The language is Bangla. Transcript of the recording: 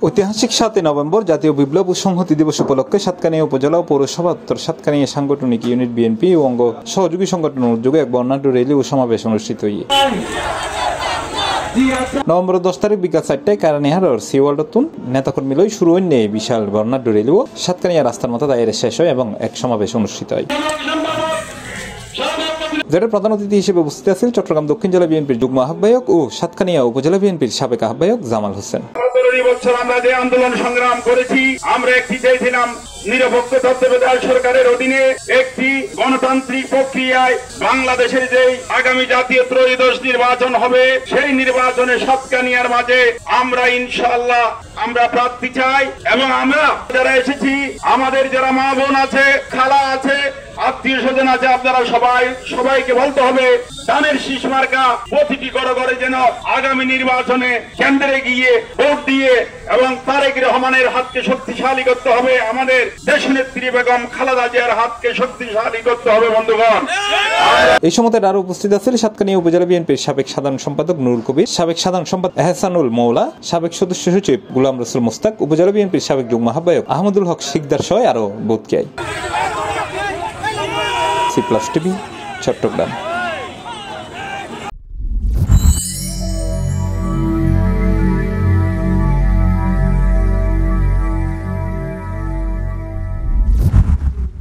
ঐতিহাসিক 7 নভেম্বর জাতীয় বিপ্লব ও সংহতি দিবস উপলক্ষে সাতকানিয়া উপজেলা ও পৌরসভা উত্তর সাতকানিয়া সাংগঠনিক ইউনিট বিএনপি ও অঙ্গ সহযোগী সংগঠনের উদ্যোগে এক বর্ণাঢ্য র্যালি ও সমাবেশ অনুষ্ঠিত হয়েছে। নভেম্বর 10 তারিখ বিকাল 4টায় কারানিহার সিওয়ালডতুন নেতাকর্মী লই শুরু হইনে বিশাল বর্ণাঢ্য র্যালি ও সাতকানিয়া রাস্তার মতো দায়ের শেষ হয় এবং এক সমাবেশ অনুষ্ঠিত হয়। যেটার প্রধান অতিথি হিসেবে উপস্থিত আছেন চট্টগ্রাম দক্ষিণ জেলা বিএনপির যুগ্ম আহ্বায়ক ও সাতকানিয়া উপজেলা বিএনপির সাবেক আহ্বায়ক জামাল হোসেন। আমরা যে আন্দোলন সংগ্রাম করেছি, আমরা একটি চেয়েছিলাম নিরপেক্ষ তত্ত্বাবধায়ক সরকারের অধীনে একটি গণতান্ত্রিক প্রক্রিয়ায় বাংলাদেশের যে আগামী জাতীয় ত্রয়োদশ নির্বাচন হবে, সেই নির্বাচনে সাতকানিয়ার মাঝে আমরা ইনশাআল্লাহ আমরা প্রার্থী চাই। এবং আমরা যারা এসেছি, আমাদের যারা মা বোন আছে, খালা আছে, আত্মীয় স্বজন আছে, আপনারা সবাইকে বলতে হবে ধানের শীষ মার্কা প্রতিটি ঘরে যেন আগামী নির্বাচনে কেন্দ্রে গিয়ে ভোট দিয়ে এবং তারেক রহমানের হাতকে শক্তিশালী করতে হবে, আমাদের দেশনেত্রী বেগম খালেদা জিয়ার হাতকে শক্তিশালী করতে হবে। বন্ধুগণ, এই সময় আরো উপস্থিত আছেন সাতকানিয়া উপজেলা বিএনপির সাবেক সাধারণ সম্পাদক নুরুল কবির, সাবেক সাধারণ সম্পাদক এহসানুল মৌলা, সাবেক সদস্য সচিব গোলাম রসুল মুস্তাক, উপজেলা বিএনপির সাবেক যুগ্ম আহ্বায়ক আহমদুল হক শিকদার সহ আরো বোধ টিভি চট্টগ্রাম।